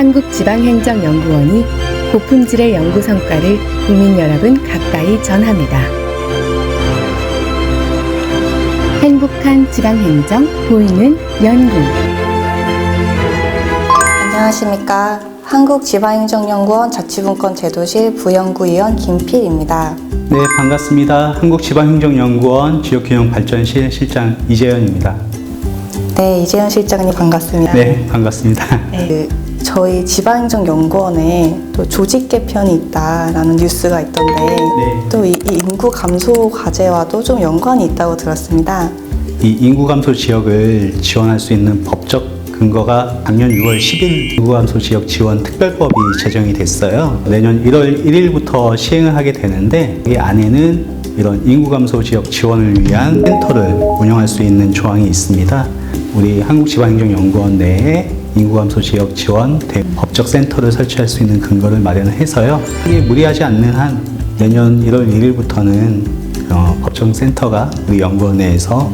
한국지방행정연구원이 고품질의 연구 성과를 국민 여러분 가까이 전합니다. 행복한 지방행정 보이는 연구. 안녕하십니까. 한국지방행정연구원 자치분권 제도실 부연구위원 김필입니다. 네, 반갑습니다. 한국지방행정연구원 지역균형발전실 실장 이재현입니다. 네, 이재현 실장님 반갑습니다. 네, 반갑습니다. 네, 저희 지방행정연구원에 또 조직 개편이 있다라는 뉴스가 있던데 네. 또 이 인구 감소 과제와도 좀 연관이 있다고 들었습니다. 이 인구 감소 지역을 지원할 수 있는 법적 근거가 작년 6월 10일 인구감소 지역 지원 특별법이 제정이 됐어요. 내년 1월 1일부터 시행을 하게 되는데 이 안에는 이런 인구감소 지역 지원을 위한 센터를 운영할 수 있는 조항이 있습니다. 우리 한국지방행정연구원 내에 인구감소 지역 지원 법적 센터를 설치할 수 있는 근거를 마련을 해서요. 이게 무리하지 않는 한 내년 1월 1일부터는 법정 센터가 우리 연구원 내에서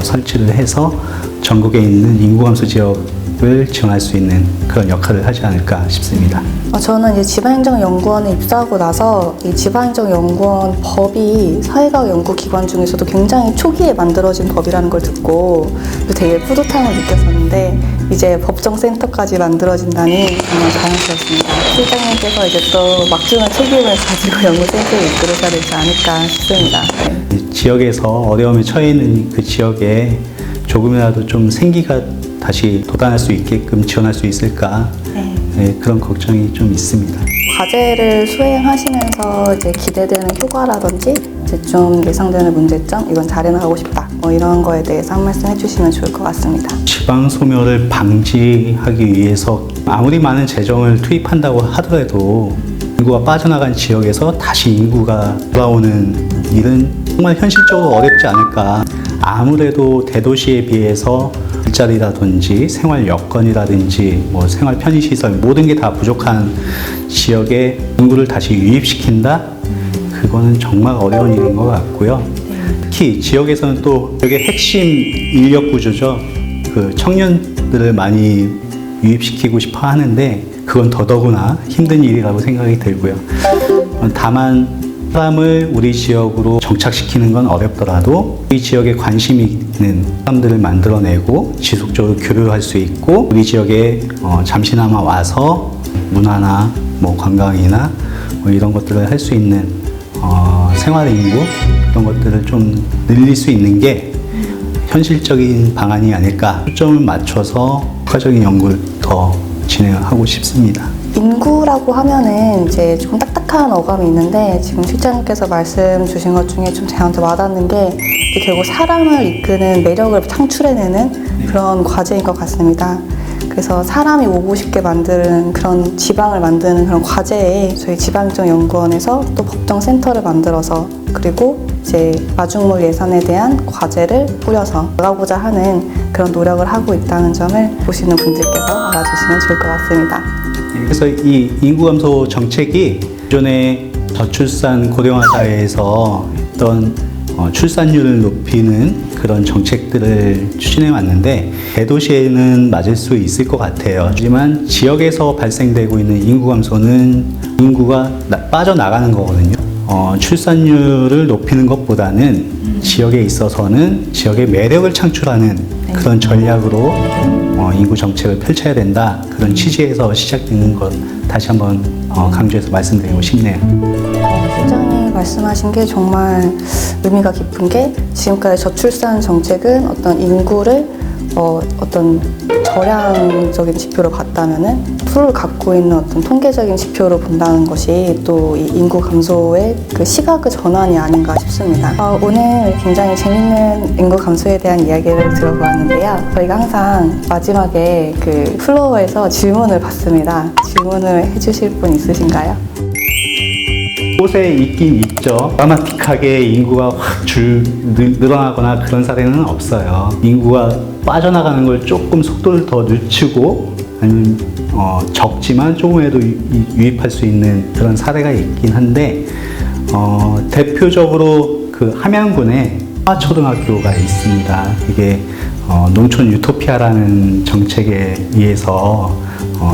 설치를 해서 전국에 있는 인구감소 지역을 지원할 수 있는 그런 역할을 하지 않을까 싶습니다. 저는 이제 지방행정연구원에 입사하고 나서 이 지방행정연구원 법이 사회과학 연구기관 중에서도 굉장히 초기에 만들어진 법이라는 걸 듣고 되게 뿌듯함을 느꼈었는데 이제 법정센터까지 만들어진다니 정말 자랑스럽습니다. 실장님께서 이제 또 막중한 책임을 가지고 연구센터를 이끌으셔야 되지 않을까 싶습니다. 네. 지역에서 어려움에 처해 있는 그 지역에 조금이라도 좀 생기가 다시 돋아날 수 있게끔 지원할 수 있을까? 네, 그런 걱정이 좀 있습니다. 과제를 수행하시면서 이제 기대되는 효과라든지 이제 좀 예상되는 문제점, 이건 잘해나가고 싶다. 이런 거에 대해서 한 말씀 해주시면 좋을 것 같습니다. 지방 소멸을 방지하기 위해서 아무리 많은 재정을 투입한다고 하더라도 인구가 빠져나간 지역에서 다시 인구가 돌아오는 일은 정말 현실적으로 어렵지 않을까. 아무래도 대도시에 비해서 일자리라든지 생활 여건이라든지 생활 편의시설 모든 게 다 부족한 지역에 인구를 다시 유입시킨다? 그거는 정말 어려운 일인 것 같고요. 특히 지역에서는 또 되게 핵심 인력 구조죠. 그 청년들을 많이 유입시키고 싶어 하는데 그건 더더구나 힘든 일이라고 생각이 들고요. 다만 사람을 우리 지역으로 정착시키는 건 어렵더라도 우리 지역에 관심이 있는 사람들을 만들어내고 지속적으로 교류할 수 있고 우리 지역에 잠시나마 와서 문화나 관광이나 이런 것들을 할 수 있는 생활 인구 그런 것들을 좀 늘릴 수 있는 게 현실적인 방안이 아닐까. 초점을 맞춰서 효과적인 연구를 더 진행하고 싶습니다. 인구라고 하면은 이제 조금 딱딱한 어감이 있는데 지금 실장님께서 말씀 주신 것 중에 좀 저한테 와닿는 게 결국 사람을 이끄는 매력을 창출해내는 그런 과제인 것 같습니다. 그래서 사람이 오고 싶게 만드는 그런 지방을 만드는 그런 과제에 저희 지방행정연구원에서 또 법정센터를 만들어서 그리고 이제 마중물 예산에 대한 과제를 뿌려서 나가고자 하는 그런 노력을 하고 있다는 점을 보시는 분들께서 알아주시면 좋을 것 같습니다. 그래서 이 인구 감소 정책이 기존의 저출산 고령화 사회에서 어떤 출산율을 높이는 그런 정책들을 추진해 왔는데 대도시에는 맞을 수 있을 것 같아요. 하지만 지역에서 발생되고 있는 인구 감소는 인구가 빠져나가는 거거든요. 출산율을 높이는 것보다는 지역에 있어서는 지역의 매력을 창출하는 그런 전략으로 인구 정책을 펼쳐야 된다. 그런 취지에서 시작되는 것 다시 한번 강조해서 말씀드리고 싶네요. 실장님 말씀하신 게 정말 의미가 깊은 게 지금까지 저출산 정책은 어떤 인구를 어떤 저량적인 지표로 봤다면은 풀을 갖고 있는 어떤 통계적인 지표로 본다는 것이 또 이 인구 감소의 그 시각의 전환이 아닌가 싶습니다. 오늘 굉장히 재밌는 인구 감소에 대한 이야기를 들어보았는데요. 저희가 항상 마지막에 그 플로어에서 질문을 받습니다. 질문을 해주실 분 있으신가요? 곳에 있긴 있죠. 드라마틱하게 인구가 확 늘어나거나 그런 사례는 없어요. 인구가 빠져나가는 걸 조금 속도를 더 늦추고 아니면 적지만 조금이라도 유입할 수 있는 그런 사례가 있긴 한데 대표적으로 그 함양군에 화초등학교가 있습니다. 이게 농촌 유토피아라는 정책에 의해서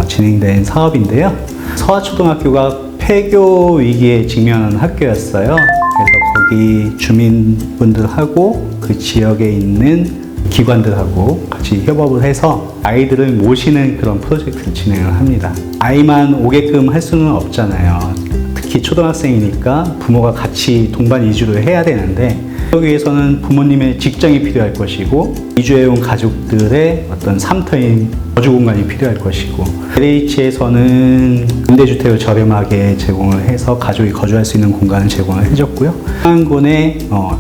진행된 사업인데요. 서하초등학교가 폐교 위기에 직면한 학교였어요. 그래서 거기 주민분들하고 그 지역에 있는 기관들하고 같이 협업을 해서 아이들을 모시는 그런 프로젝트를 진행을 합니다. 아이만 오게끔 할 수는 없잖아요. 특히 초등학생이니까 부모가 같이 동반 이주를 해야 되는데 그러기 위해서는 부모님의 직장이 필요할 것이고 이주해온 가족들의 어떤 삶터인 거주 공간이 필요할 것이고 LH에서는 임대주택을 저렴하게 제공을 해서 가족이 거주할 수 있는 공간을 제공을 해줬고요. 한군에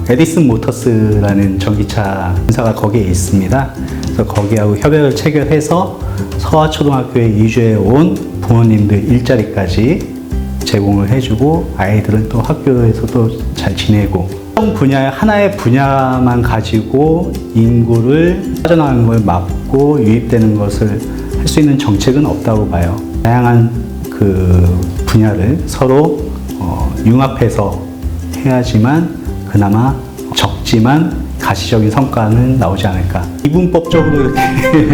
에디슨 모터스라는 전기차 회사가 거기에 있습니다. 그래서 거기하고 협약을 체결해서 서하초등학교에 이주해온 부모님들 일자리까지 제공을 해주고 아이들은 또 학교에서도 잘 지내고 특정 분야의 하나의 분야만 가지고 인구를 빠져나가는 걸 막고 유입되는 것을 할 수 있는 정책은 없다고 봐요. 다양한 그 분야를 서로 융합해서 해야지만 그나마 적지만 가시적인 성과는 나오지 않을까. 이분법적으로 이렇게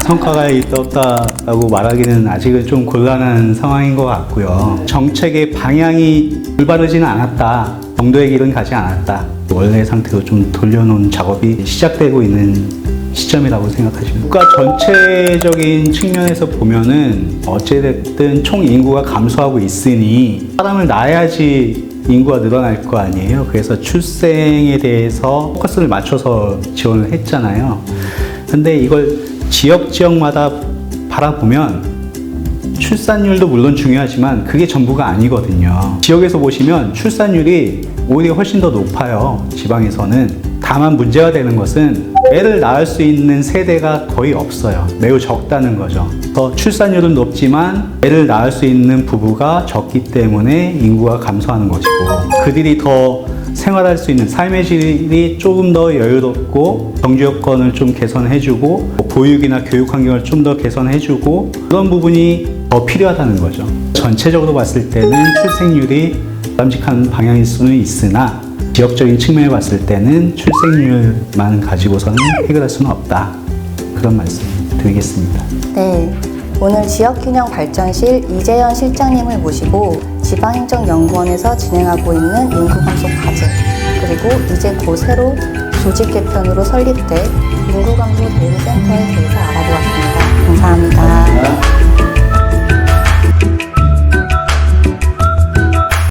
성과가 있었다고 말하기는 아직은 좀 곤란한 상황인 것 같고요. 정책의 방향이 올바르지는 않았다. 정도의 길은 가지 않았다. 원래 상태로 좀 돌려놓은 작업이 시작되고 있는 시점이라고 생각하시면 국가 전체적인 측면에서 보면은 어찌됐든 총 인구가 감소하고 있으니 사람을 낳아야지 인구가 늘어날 거 아니에요. 그래서 출생에 대해서 포커스를 맞춰서 지원을 했잖아요. 근데 이걸 지역마다 바라보면 출산율도 물론 중요하지만 그게 전부가 아니거든요. 지역에서 보시면 출산율이 오히려 훨씬 더 높아요. 지방에서는. 다만 문제가 되는 것은 애를 낳을 수 있는 세대가 거의 없어요. 매우 적다는 거죠. 더 출산율은 높지만 애를 낳을 수 있는 부부가 적기 때문에 인구가 감소하는 것이고 그들이 더 생활할 수 있는 삶의 질이 조금 더 여유롭고 경제 여건을 좀 개선해주고 보육이나 교육 환경을 좀 더 개선해주고 그런 부분이 더 필요하다는 거죠. 전체적으로 봤을 때는 출생률이 바람직한 방향일 수는 있으나 지역적인 측면에 봤을 때는 출생률만 가지고서는 해결할 수는 없다. 그런 말씀 드리겠습니다. 네, 오늘 지역균형발전실 이재현 실장님을 모시고 지방행정연구원에서 진행하고 있는 인구감소 과제 그리고 이제 곧 새로 조직 개편으로 설립될 인구감소 대응센터에 대해서 알아보았습니다. 감사합니다.